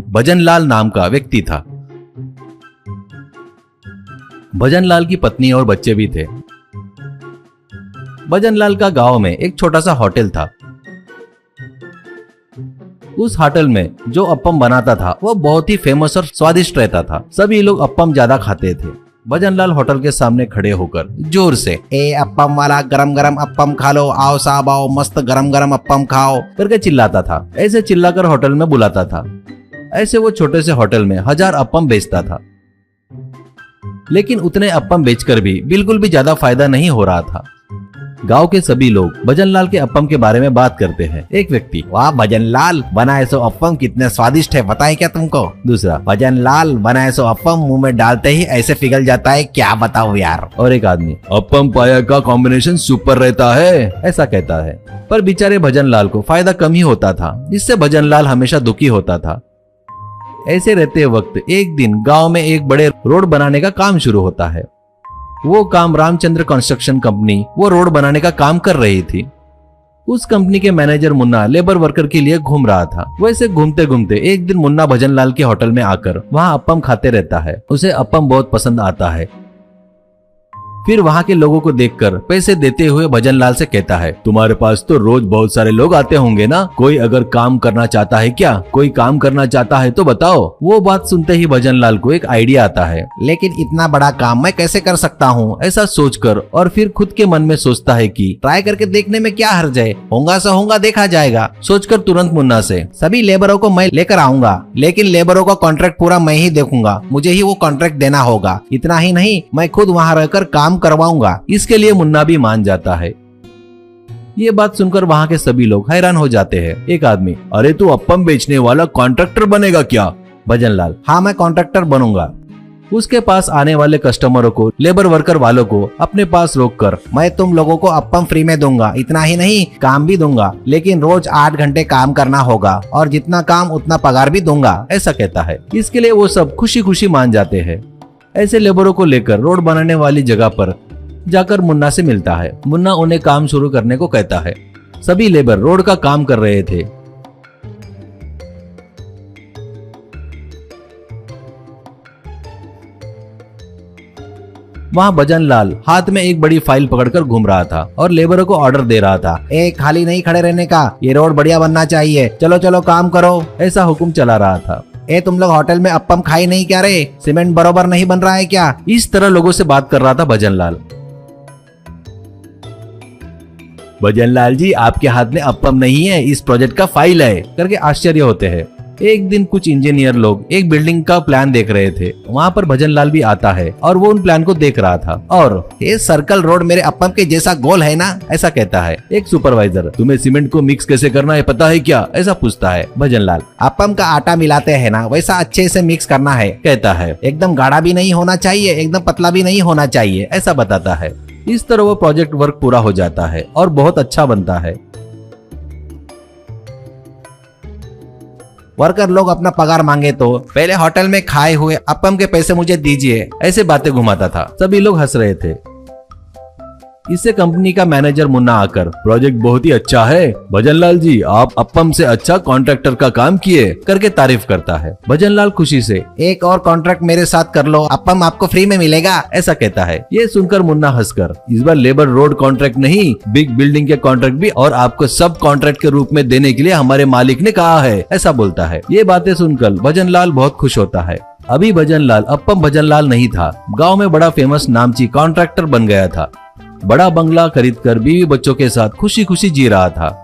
भजनलाल नाम का व्यक्ति था। भजनलाल की पत्नी और बच्चे भी थे। भजनलाल का गांव में एक छोटा सा होटल था। उस होटल में जो अप्पम बनाता था वो बहुत ही फेमस और स्वादिष्ट रहता था। सभी लोग अप्पम ज्यादा खाते थे। भजनलाल होटल के सामने खड़े होकर जोर से ए अप्पम वाला गरम गरम अप्पम खा लो, आओ साहब आओ, मस्त गरम गरम अप्पम खाओ करके चिल्लाता था। ऐसे चिल्लाकर होटल में बुलाता था। ऐसे वो छोटे से होटल में 1000 अप्पम बेचता था। लेकिन उतने अप्पम बेचकर भी बिल्कुल भी ज्यादा फायदा नहीं हो रहा था। गांव के सभी लोग भजनलाल के अप्पम के बारे में बात करते हैं। एक व्यक्ति, वाह भजनलाल बनाए सो अप्पम कितने स्वादिष्ट है, बताए क्या तुमको। दूसरा, भजनलाल बनाए सो अप्पम मुंह में डालते ही ऐसे पिघल जाता है, क्या बताओ यार। और एक आदमी, अप्पम पाया का कॉम्बिनेशन सुपर रहता है, ऐसा कहता है। पर बेचारे भजनलाल को फायदा कम ही होता था, जिससे भजनलाल हमेशा दुखी होता था। ऐसे रहते वक्त एक दिन गांव में एक बड़े रोड बनाने का काम शुरू होता है। वो काम रामचंद्र कंस्ट्रक्शन कंपनी वो रोड बनाने का काम कर रही थी। उस कंपनी के मैनेजर मुन्ना लेबर वर्कर के लिए घूम रहा था। वैसे घूमते घूमते एक दिन मुन्ना भजनलाल के होटल में आकर वहाँ अप्पम खाते रहता है। उसे अप्पम बहुत पसंद आता है। फिर वहाँ के लोगों को देखकर पैसे देते हुए भजनलाल से कहता है, तुम्हारे पास तो रोज बहुत सारे लोग आते होंगे ना, कोई अगर काम करना चाहता है क्या, कोई काम करना चाहता है तो बताओ। वो बात सुनते ही भजनलाल को एक आइडिया आता है, लेकिन इतना बड़ा काम मैं कैसे कर सकता हूँ, ऐसा सोचकर और फिर खुद के मन में सोचता है कि ट्राई करके देखने में क्या हर्ज है, होगा सो होगा, देखा जाएगा। सोचकर तुरंत मुन्ना से, सभी लेबरों को मैं लेकर आऊंगा, लेकिन लेबरों का कॉन्ट्रैक्ट पूरा मैं ही देखूंगा, मुझे ही वो कॉन्ट्रैक्ट देना होगा। इतना ही नहीं, मैं खुद वहाँ रहकर काम करवाऊंगा। इसके लिए मुन्ना भी मान जाता है। ये बात सुनकर वहाँ के सभी लोग हैरान हो जाते हैं। एक आदमी, अरे तू अप्पम बेचने वाला कॉन्ट्रैक्टर बनेगा क्या। भजनलाल, हाँ मैं कॉन्ट्रैक्टर बनूंगा। उसके पास आने वाले कस्टमरों को, लेबर वर्कर वालों को अपने पास रोककर, मैं तुम लोगों को अप्पम फ्री में दूंगा, इतना ही नहीं काम भी दूंगा, लेकिन रोज 8 घंटे काम करना होगा और जितना काम उतना पगार भी दूंगा, ऐसा कहता है। इसके लिए वो सब खुशी खुशी मान जाते हैं। ऐसे लेबरों को लेकर रोड बनाने वाली जगह पर जाकर मुन्ना से मिलता है। मुन्ना उन्हें काम शुरू करने को कहता है। सभी लेबर रोड का काम कर रहे थे। वहाँ भजनलाल हाथ में एक बड़ी फाइल पकड़कर घूम रहा था और लेबरों को ऑर्डर दे रहा था, खाली नहीं खड़े रहने का, ये रोड बढ़िया बनना चाहिए, चलो चलो काम करो, ऐसा हुक्म चला रहा था। तुम लोग होटल में अप्पम खाई नहीं क्या रे, सीमेंट बरोबर नहीं बन रहा है क्या। इस तरह लोगों से बात कर रहा था भजनलाल। भजनलाल जी, आपके हाथ में अप्पम नहीं है, इस प्रोजेक्ट का फाइल है करके आश्चर्य होते हैं। एक दिन कुछ इंजीनियर लोग एक बिल्डिंग का प्लान देख रहे थे। वहाँ पर भजनलाल भी आता है और वो उन प्लान को देख रहा था और ये सर्कल रोड मेरे अप्पम के जैसा गोल है ना, ऐसा कहता है। एक सुपरवाइजर, तुम्हें सीमेंट को मिक्स कैसे करना है पता है क्या, ऐसा पूछता है। भजनलाल, अप्पम का आटा मिलाते हैं ना, वैसा अच्छे से मिक्स करना है, कहता है। एकदम गाढ़ा भी नहीं होना चाहिए, एकदम पतला भी नहीं होना चाहिए, ऐसा बताता है। इस तरह वो प्रोजेक्ट वर्क पूरा हो जाता है और बहुत अच्छा बनता है। वर्कर लोग अपना पगार मांगे तो पहले होटल में खाए हुए अप्पम के पैसे मुझे दीजिए, ऐसे बातें घुमाता था। सभी लोग हंस रहे थे। इससे कंपनी का मैनेजर मुन्ना आकर, प्रोजेक्ट बहुत ही अच्छा है भजनलाल जी, आप अप्पम से अच्छा कॉन्ट्रैक्टर का काम किए करके तारीफ करता है। भजनलाल खुशी से, एक और कॉन्ट्रैक्ट मेरे साथ कर लो, अप्पम आपको फ्री में मिलेगा, ऐसा कहता है। ये सुनकर मुन्ना हंसकर, इस बार लेबर रोड कॉन्ट्रैक्ट नहीं, बिग बिल्डिंग के कॉन्ट्रैक्ट भी और आपको सब कॉन्ट्रैक्ट के रूप में देने के लिए हमारे मालिक ने कहा है, ऐसा बोलता है। ये बातें सुनकर भजनलाल बहुत खुश होता है। अभी भजनलाल अप्पम भजनलाल नहीं था, गाँव में बड़ा फेमस नामची कॉन्ट्रैक्टर बन गया था। बड़ा बंगला खरीदकर बीवी बच्चों के साथ खुशी खुशी जी रहा था।